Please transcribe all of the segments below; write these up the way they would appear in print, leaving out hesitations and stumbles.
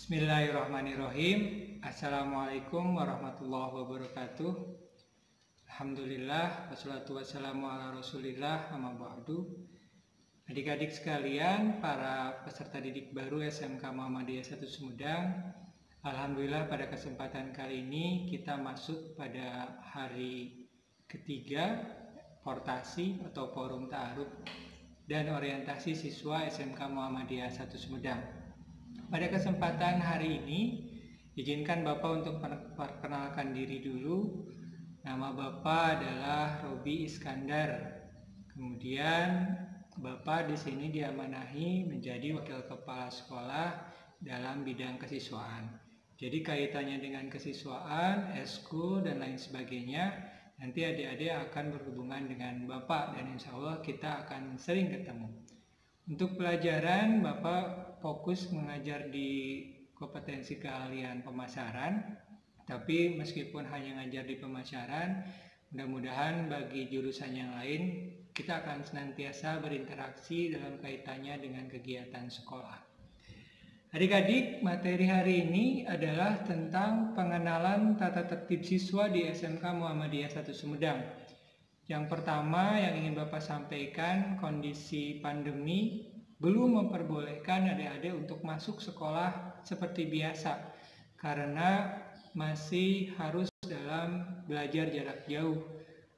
Bismillahirrahmanirrahim. Assalamualaikum warahmatullahi wabarakatuh. Alhamdulillah, wassalatu wassalamu ala rasulillah, amma ba'du. Adik-adik sekalian, para peserta didik baru SMK Muhammadiyah 1 Sumedang, alhamdulillah pada kesempatan kali ini kita masuk pada hari ketiga portasi atau forum ta'aruf dan orientasi siswa SMK Muhammadiyah 1 Sumedang. Pada kesempatan hari ini, izinkan Bapak untuk perkenalkan diri dulu. Nama Bapak adalah Robi Iskandar. Kemudian Bapak di sini diamanahi menjadi wakil kepala sekolah dalam bidang kesiswaan. Jadi kaitannya dengan kesiswaan, eskul dan lain sebagainya. Nanti adik-adik akan berhubungan dengan Bapak dan insya Allah kita akan sering ketemu. Untuk pelajaran, Bapak fokus mengajar di kompetensi keahlian pemasaran, tapi meskipun hanya ngajar di pemasaran, mudah-mudahan bagi jurusan yang lain kita akan senantiasa berinteraksi dalam kaitannya dengan kegiatan sekolah. Adik-adik, materi hari ini adalah tentang pengenalan tata tertib siswa di SMK Muhammadiyah 1 Sumedang. Yang pertama yang ingin Bapak sampaikan, kondisi pandemi belum memperbolehkan adik-adik untuk masuk sekolah seperti biasa karena masih harus dalam belajar jarak jauh.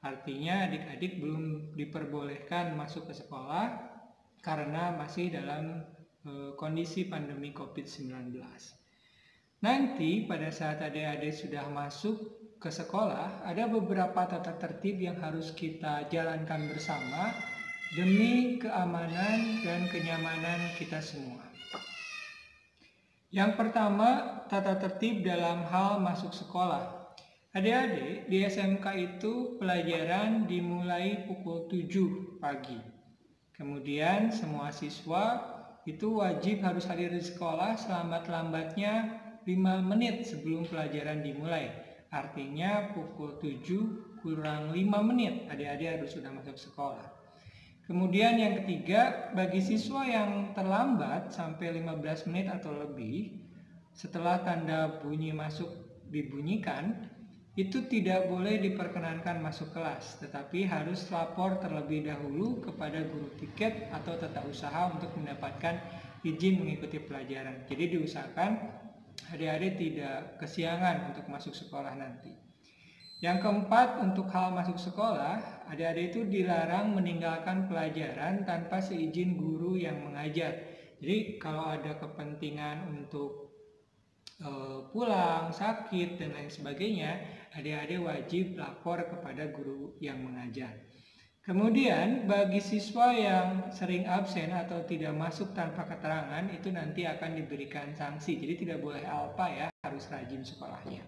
Artinya adik-adik belum diperbolehkan masuk ke sekolah karena masih dalam kondisi pandemi COVID-19. Nanti pada saat adik-adik sudah masuk ke sekolah, ada beberapa tata tertib yang harus kita jalankan bersama demi keamanan dan kenyamanan kita semua. Yang pertama, tata tertib dalam hal masuk sekolah. Adik-adik, di SMK itu pelajaran dimulai pukul 7 pagi. Kemudian semua siswa itu wajib harus hadir di sekolah selambat-lambatnya 5 menit sebelum pelajaran dimulai. Artinya pukul 7 kurang 5 menit adik-adik harus sudah masuk sekolah. Kemudian yang ketiga, bagi siswa yang terlambat sampai 15 menit atau lebih setelah tanda bunyi masuk dibunyikan, itu tidak boleh diperkenankan masuk kelas, tetapi harus lapor terlebih dahulu kepada guru piket atau tata usaha untuk mendapatkan izin mengikuti pelajaran. Jadi diusahakan adik-adik tidak kesiangan untuk masuk sekolah nanti. Yang keempat, untuk hal masuk sekolah, adik-adik itu dilarang meninggalkan pelajaran tanpa seizin guru yang mengajar. Jadi kalau ada kepentingan untuk pulang, sakit, dan lain sebagainya, adik-adik wajib lapor kepada guru yang mengajar. Kemudian bagi siswa yang sering absen atau tidak masuk tanpa keterangan, itu nanti akan diberikan sanksi. Jadi tidak boleh alpa ya, harus rajin sekolahnya.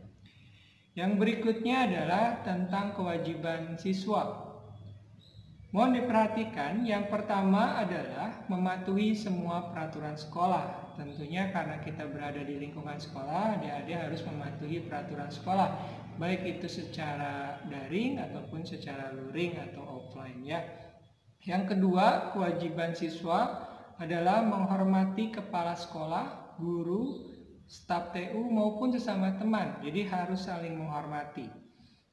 Yang berikutnya adalah tentang kewajiban siswa. Mohon diperhatikan, yang pertama adalah mematuhi semua peraturan sekolah. Tentunya karena kita berada di lingkungan sekolah, adik-adik harus mematuhi peraturan sekolah, baik itu secara daring ataupun secara luring atau offline ya. Yang kedua, kewajiban siswa adalah menghormati kepala sekolah, guru, staf TU maupun sesama teman. Jadi harus saling menghormati.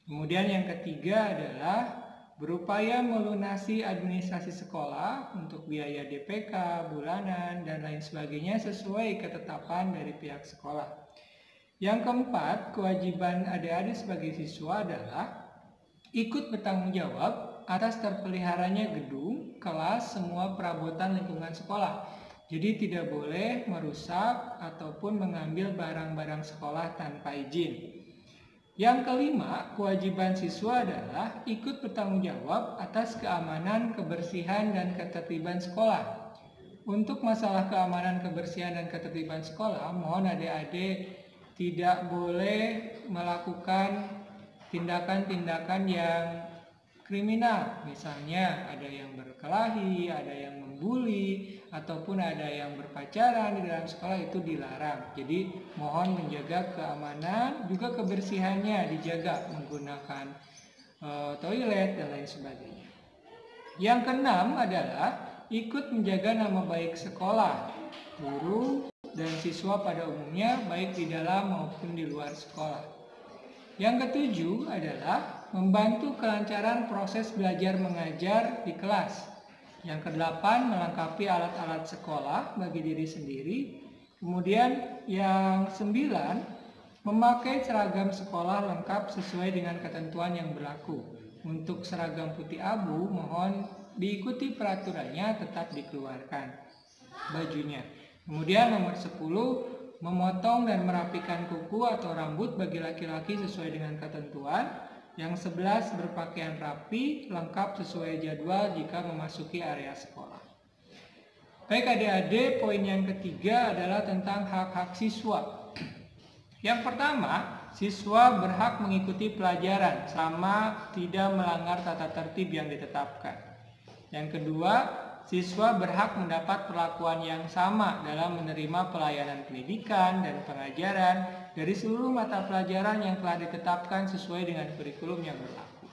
Kemudian yang ketiga adalah berupaya melunasi administrasi sekolah untuk biaya DPK, bulanan, dan lain sebagainya sesuai ketetapan dari pihak sekolah. Yang keempat, kewajiban adik-adik sebagai siswa adalah ikut bertanggung jawab atas terpeliharanya gedung, kelas, semua perabotan lingkungan sekolah. Jadi tidak boleh merusak ataupun mengambil barang-barang sekolah tanpa izin. Yang kelima, kewajiban siswa adalah ikut bertanggung jawab atas keamanan, kebersihan, dan ketertiban sekolah. Untuk masalah keamanan, kebersihan, dan ketertiban sekolah, mohon adik-adik tidak boleh melakukan tindakan-tindakan yang kriminal. Misalnya ada yang berkelahi, ada yang membuli, ataupun ada yang berpacaran di dalam sekolah, itu dilarang. Jadi mohon menjaga keamanan, juga kebersihannya dijaga menggunakan toilet dan lain sebagainya. Yang keenam adalah ikut menjaga nama baik sekolah. Guru, dan siswa pada umumnya, baik di dalam maupun di luar sekolah. Yang ketujuh adalah membantu kelancaran proses belajar mengajar di kelas. Yang kedelapan, melengkapi alat-alat sekolah bagi diri sendiri. Kemudian yang sembilan, memakai seragam sekolah lengkap sesuai dengan ketentuan yang berlaku. Untuk seragam putih abu, mohon diikuti peraturannya, tetap dikeluarkan bajunya. Kemudian nomor 10, memotong dan merapikan kuku atau rambut bagi laki-laki sesuai dengan ketentuan. Yang 11, berpakaian rapi, lengkap sesuai jadwal jika memasuki area sekolah. Baik adik-adik, poin yang ketiga adalah tentang hak-hak siswa. Yang pertama, siswa berhak mengikuti pelajaran selama tidak melanggar tata tertib yang ditetapkan. Yang kedua, siswa berhak mendapat perlakuan yang sama dalam menerima pelayanan pendidikan dan pengajaran dari seluruh mata pelajaran yang telah ditetapkan sesuai dengan kurikulum yang berlaku.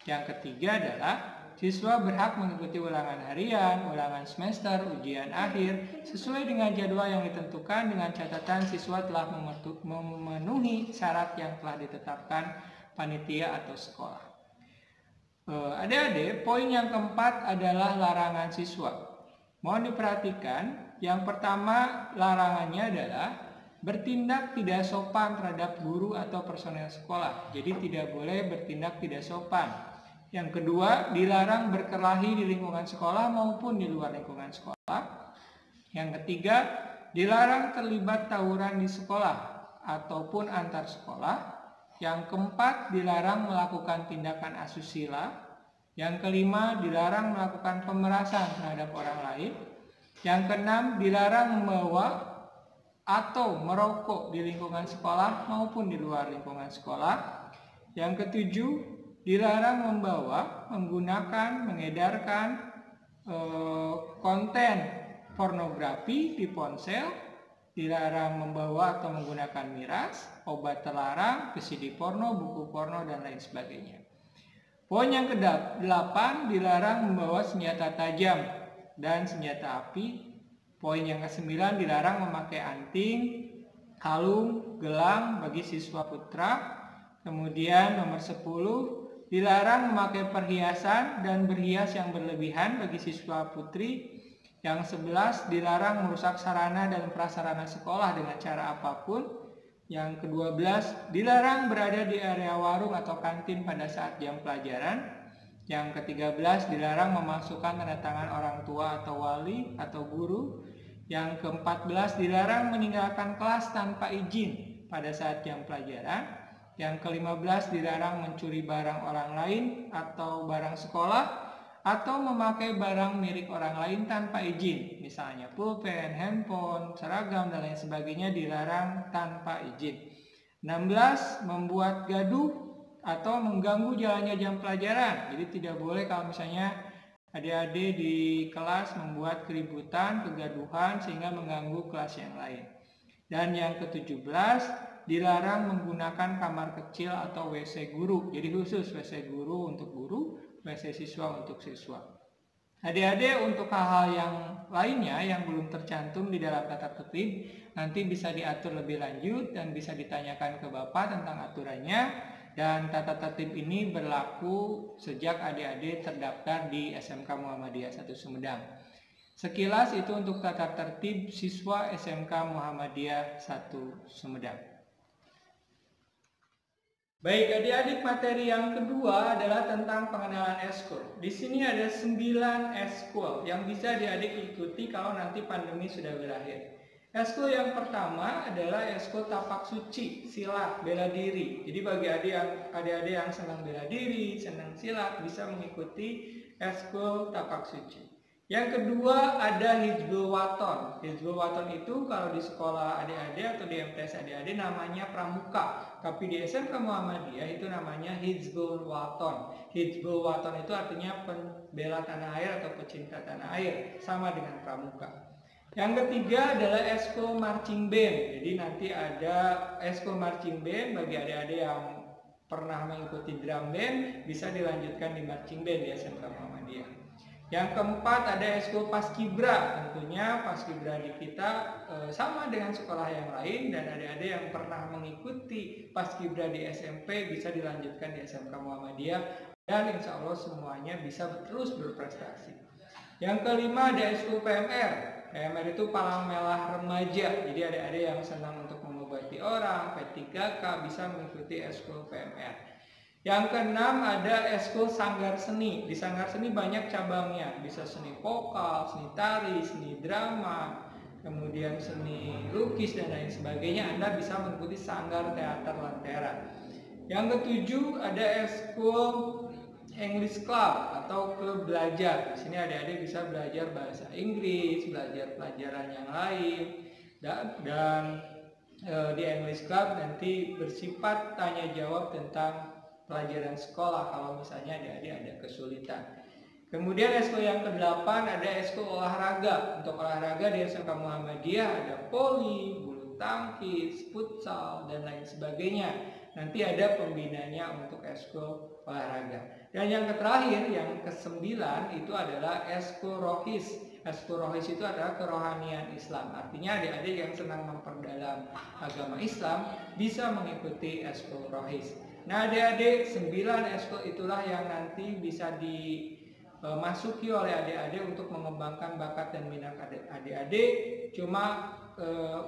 Yang ketiga adalah siswa berhak mengikuti ulangan harian, ulangan semester, ujian akhir sesuai dengan jadwal yang ditentukan dengan catatan siswa telah memenuhi syarat yang telah ditetapkan panitia atau sekolah. Adik-adik, poin yang keempat adalah larangan siswa. Mohon diperhatikan, yang pertama larangannya adalah bertindak tidak sopan terhadap guru atau personel sekolah. Jadi tidak boleh bertindak tidak sopan. Yang kedua, dilarang berkelahi di lingkungan sekolah maupun di luar lingkungan sekolah. Yang ketiga, dilarang terlibat tawuran di sekolah ataupun antar sekolah. Yang keempat, dilarang melakukan tindakan asusila. Yang kelima, dilarang melakukan pemerasan terhadap orang lain. Yang keenam, dilarang membawa atau merokok di lingkungan sekolah maupun di luar lingkungan sekolah. Yang ketujuh, dilarang membawa, menggunakan, mengedarkan konten pornografi di ponsel, dilarang membawa atau menggunakan miras, obat terlarang, VCD porno, buku porno, dan lain sebagainya. Poin yang ke-8, dilarang membawa senjata tajam dan senjata api. Poin yang ke-9, dilarang memakai anting, kalung, gelang bagi siswa putra. Kemudian nomor 10, dilarang memakai perhiasan dan berhias yang berlebihan bagi siswa putri. Yang 11, dilarang merusak sarana dan prasarana sekolah dengan cara apapun. Yang ke-12, dilarang berada di area warung atau kantin pada saat jam pelajaran. Yang ke-13, dilarang memasukkan tanda tangan orang tua atau wali atau guru. Yang ke-14, dilarang meninggalkan kelas tanpa izin pada saat jam pelajaran. Yang ke-15, dilarang mencuri barang orang lain atau barang sekolah atau memakai barang milik orang lain tanpa izin. Misalnya pulpen, handphone, seragam, dan lain sebagainya dilarang tanpa izin. 16, membuat gaduh atau mengganggu jalannya jam pelajaran. Jadi tidak boleh kalau misalnya adik-adik di kelas membuat keributan, kegaduhan sehingga mengganggu kelas yang lain. Dan yang ke-17, dilarang menggunakan kamar kecil atau WC guru. Jadi khusus WC guru untuk guru, WC siswa untuk siswa. Adik-adik, untuk hal-hal yang lainnya yang belum tercantum di dalam tata tertib, nanti bisa diatur lebih lanjut dan bisa ditanyakan ke Bapak tentang aturannya. Dan tata tertib ini berlaku sejak adik-adik terdaftar di SMK Muhammadiyah 1 Sumedang. Sekilas itu untuk tata tertib siswa SMK Muhammadiyah 1 Sumedang. Baik adik-adik, materi yang kedua adalah tentang pengenalan eskul. Di sini ada 9 eskul yang bisa adik-adik ikuti kalau nanti pandemi sudah berakhir. Eskul yang pertama adalah eskul tapak suci, silat, bela diri. Jadi bagi adik-adik yang senang bela diri, senang silat, bisa mengikuti eskul tapak suci. Yang kedua ada Hizbul Waton. Hizbul Waton itu kalau di sekolah adik-adik atau di MTS adik-adik namanya pramuka. Tapi di SMK Muhammadiyah itu namanya Hizbul Waton. Hizbul Waton itu artinya pembela tanah air atau pecinta tanah air. Sama dengan pramuka. Yang ketiga adalah eskul marching band. Jadi nanti ada eskul marching band bagi adik-adik yang pernah mengikuti drum band bisa dilanjutkan di marching band di SMK Muhammadiyah. Yang keempat ada eskul paskibra. Tentunya paskibra di kita sama dengan sekolah yang lain, dan adik-adik yang pernah mengikuti paskibra di SMP bisa dilanjutkan di SMK Muhammadiyah, dan insya Allah semuanya bisa terus berprestasi. Yang kelima ada eskul PMR. PMR itu palang merah remaja. Jadi adik-adik yang senang untuk mengobati orang, P3K, bisa mengikuti eskul PMR. Yang keenam ada eskul sanggar seni. Di sanggar seni banyak cabangnya, bisa seni vokal, seni tari, seni drama, kemudian seni lukis dan lain sebagainya. Anda bisa mengikuti sanggar teater Lentera. Yang ketujuh ada eskul English Club atau klub belajar. Di sini adik-adik bisa belajar bahasa Inggris, belajar pelajaran yang lain, dan di English Club nanti bersifat tanya jawab tentang pelajaran sekolah kalau misalnya adik-adik ada kesulitan. Kemudian eskul yang ke-8 ada eskul olahraga. Untuk olahraga di SMK Muhammadiyah ada voli, bulu tangkis, futsal, dan lain sebagainya. Nanti ada pembinanya untuk eskul olahraga. Dan yang terakhir, yang ke-9 itu adalah eskul rohis. Eskul rohis itu adalah kerohanian Islam. Artinya adik-adik yang senang memperdalam agama Islam bisa mengikuti eskul rohis. Nah adik-adik, 9 eskul itulah yang nanti bisa dimasuki oleh adik-adik untuk mengembangkan bakat dan minat adik-adik. Cuma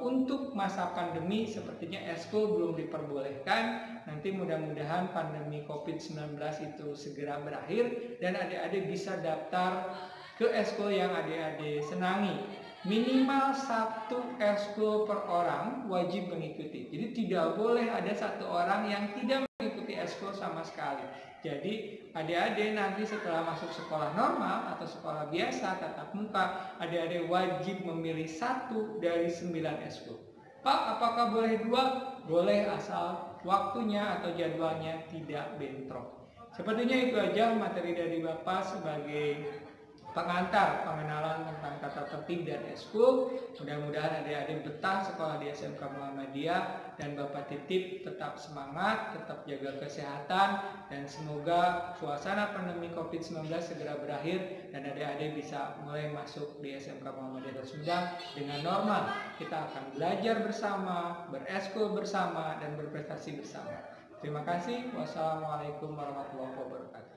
untuk masa pandemi sepertinya eskul belum diperbolehkan. Nanti mudah-mudahan pandemi COVID-19 itu segera berakhir dan adik-adik bisa daftar ke eskul yang adik-adik senangi. Minimal 1 eskul per orang wajib mengikuti. Jadi tidak boleh ada 1 orang yang tidak mengikuti eskul sama sekali. Jadi adik-adik nanti setelah masuk sekolah normal atau sekolah biasa tatap muka, adik-adik wajib memilih 1 dari 9 eskul. Pak, apakah boleh 2? Boleh, asal waktunya atau jadwalnya tidak bentrok. Sepertinya itu aja materi dari Bapak sebagai pengantar pengenalan tentang tata tertib dan eskul. Mudah-mudahan adik-adik betah sekolah di SMK Muhammadiyah, dan Bapak titip tetap semangat, tetap jaga kesehatan, dan semoga suasana pandemi COVID-19 segera berakhir dan adik-adik bisa mulai masuk di SMK Muhammadiyah Sumedang dengan normal. Kita akan belajar bersama, bereskul bersama, dan berprestasi bersama. Terima kasih. Wassalamualaikum warahmatullahi wabarakatuh.